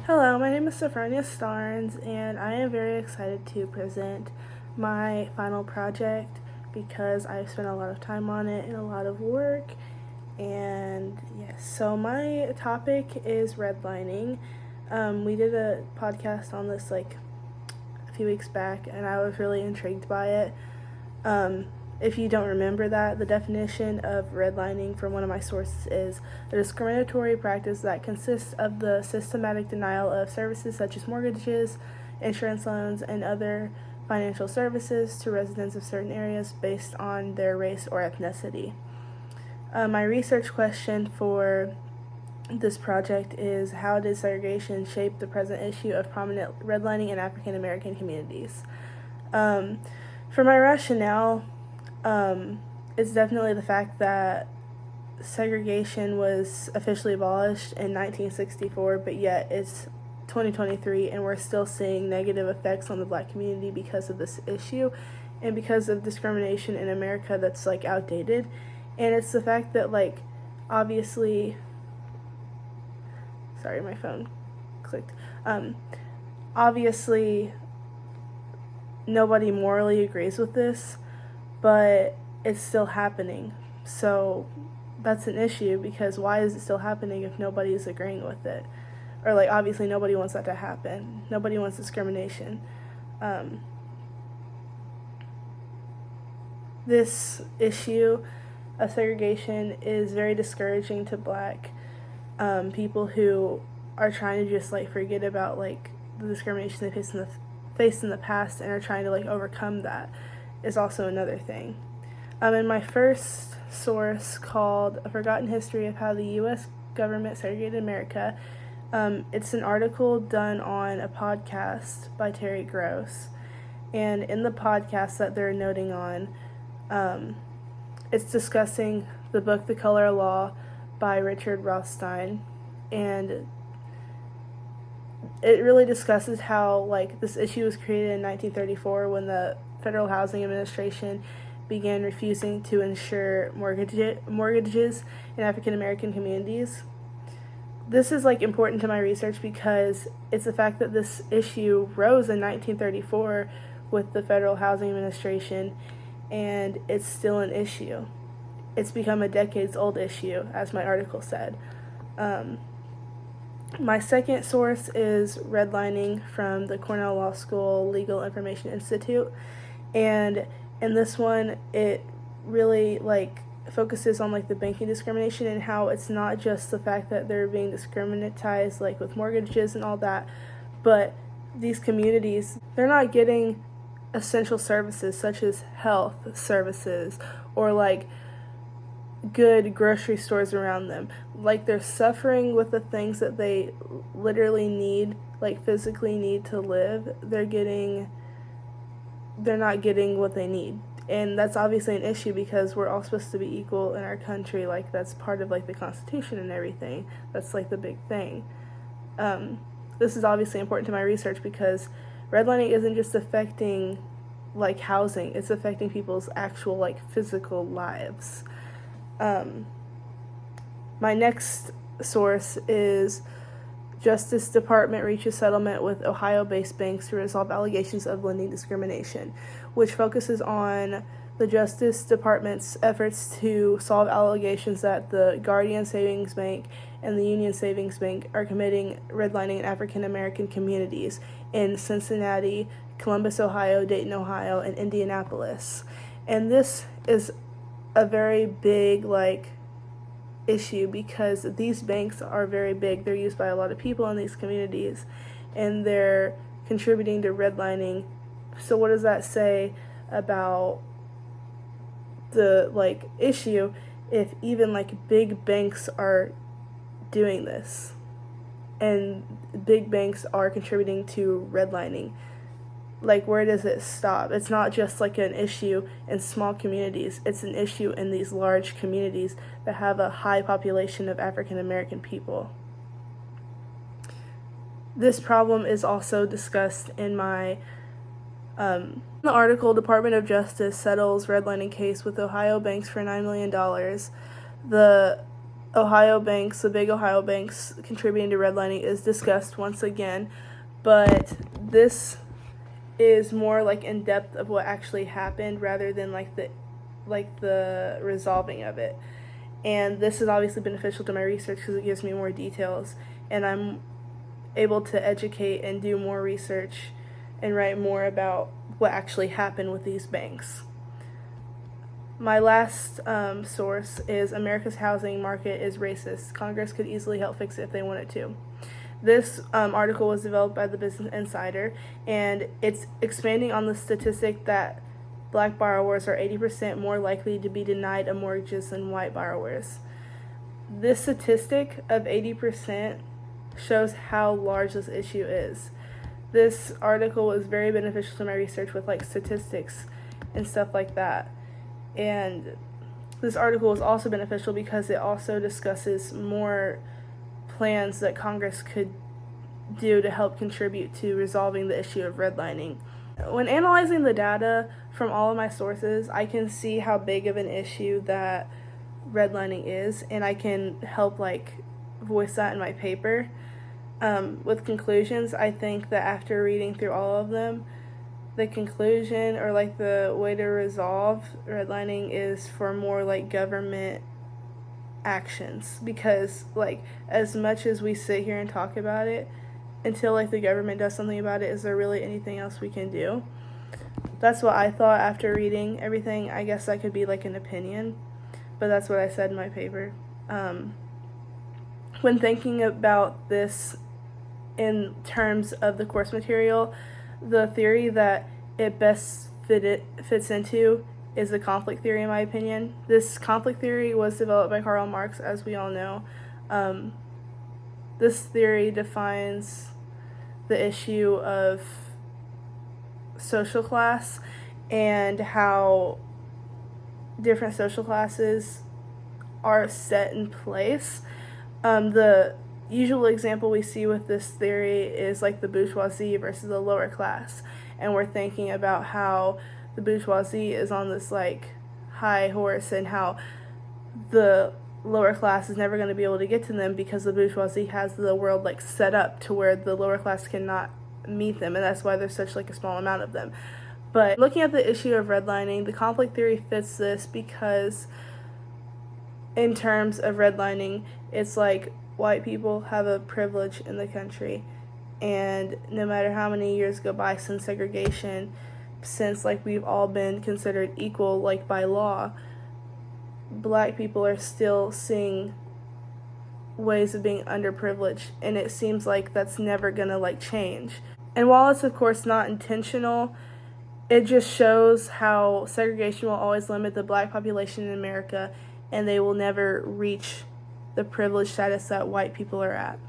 Hello, my name is Sophronia Starnes, and I am very excited to present my final project because I've spent a lot of time on it and a lot of work. And yes, so my topic is redlining. We did a podcast on this like a few weeks back, and I was really intrigued by it. If you don't remember that, the definition of redlining from one of my sources is a discriminatory practice that consists of the systematic denial of services such as mortgages, insurance loans, and other financial services to residents of certain areas based on their race or ethnicity. My research question for this project is, how did segregation shape the present issue of prominent redlining in African American communities? For my rationale, it's definitely the fact that segregation was officially abolished in 1964, but yet it's 2023 and we're still seeing negative effects on the Black community because of this issue and because of discrimination in America that's like outdated. And it's the fact that obviously, sorry, my phone clicked. Obviously nobody morally agrees with this, but it's still happening. So that's an issue, because why is it still happening if nobody's agreeing with it? Or obviously nobody wants that to happen. Nobody wants discrimination. This issue of segregation is very discouraging to Black people who are trying to just forget about the discrimination they faced in the past and are trying to overcome that. Is also another thing. In my first source, called A Forgotten History of How the U.S. Government Segregated America, it's an article done on a podcast by Terry Gross. And in the podcast that they're noting on, it's discussing the book The Color Law by Richard Rothstein. And it really discusses how this issue was created in 1934 when the Federal Housing Administration began refusing to insure mortgages in African American communities. This is important to my research because it's the fact that this issue rose in 1934 with the Federal Housing Administration, and it's still an issue. It's become a decades-old issue, as my article said. My second source is Redlining from the Cornell Law School Legal Information Institute. And in this one, it really focuses on the banking discrimination and how it's not just the fact that they're being discriminatized with mortgages and all that, but these communities, they're not getting essential services such as health services or good grocery stores around them. They're suffering with the things that they literally need, physically need to live. They're not getting what they need. And that's obviously an issue because we're all supposed to be equal in our country. That's part of the Constitution and everything. That's the big thing. This is obviously important to my research because redlining isn't just affecting housing, it's affecting people's actual physical lives. My next source is Justice Department reaches settlement with Ohio-based banks to resolve allegations of lending discrimination, which focuses on the Justice Department's efforts to solve allegations that the Guardian Savings Bank and the Union Savings Bank are committing redlining in African American communities in Cincinnati, Columbus, Ohio, Dayton, Ohio, and Indianapolis. And this is a very big issue because these banks are very big. They're used by a lot of people in these communities and they're contributing to redlining. So what does that say about the issue if even big banks are doing this and big banks are contributing to redlining? Where does it stop? It's not just an issue in small communities. It's an issue in these large communities that have a high population of African American people. This problem is also discussed in my the article. Department of Justice settles redlining case with Ohio banks for $9 million. The Ohio banks, the big Ohio banks contributing to redlining, is discussed once again, but this is more like in depth of what actually happened rather than like the resolving of it. And this is obviously beneficial to my research because it gives me more details, and I'm able to educate and do more research and write more about what actually happened with these banks. My last source is America's housing market is racist. Congress could easily help fix it if they wanted to. This article was developed by the Business Insider, and it's expanding on the statistic that black borrowers are 80% more likely to be denied a mortgage than white borrowers. This statistic of 80% shows how large this issue is. This article was very beneficial to my research with like statistics and stuff like that. And this article is also beneficial because it also discusses more plans that Congress could do to help contribute to resolving the issue of redlining. When analyzing the data from all of my sources, I can see how big of an issue that redlining is, and I can help like voice that in my paper. With conclusions, I think that after reading through all of them, the conclusion or like the way to resolve redlining is for more like government actions, because like as much as we sit here and talk about it, until like the government does something about it, is there really anything else we can do? That's what I thought after reading everything. I guess that could be like an opinion, but that's what I said in my paper. When thinking about this in terms of the course material, the theory that it best fits into is the conflict theory, in my opinion. This conflict theory was developed by Karl Marx, as we all know. This theory defines the issue of social class and how different social classes are set in place. The usual example we see with this theory is like the bourgeoisie versus the lower class, and we're thinking about how the bourgeoisie is on this like high horse and how the lower class is never going to be able to get to them because the bourgeoisie has the world like set up to where the lower class cannot meet them, and that's why there's such like a small amount of them. But looking at the issue of redlining, the conflict theory fits this because in terms of redlining, it's like white people have a privilege in the country, and no matter how many years go by since segregation, since like we've all been considered equal like by law, black people are still seeing ways of being underprivileged, and it seems like that's never gonna like change. And while it's of course not intentional, it just shows how segregation will always limit the black population in America, and they will never reach the privileged status that white people are at.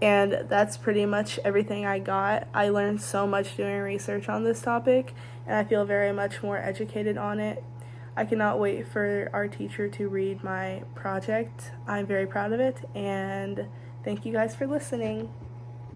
And that's pretty much everything I got. I learned so much doing research on this topic, and I feel very much more educated on it. I cannot wait for our teacher to read my project. I'm very proud of it, and thank you guys for listening.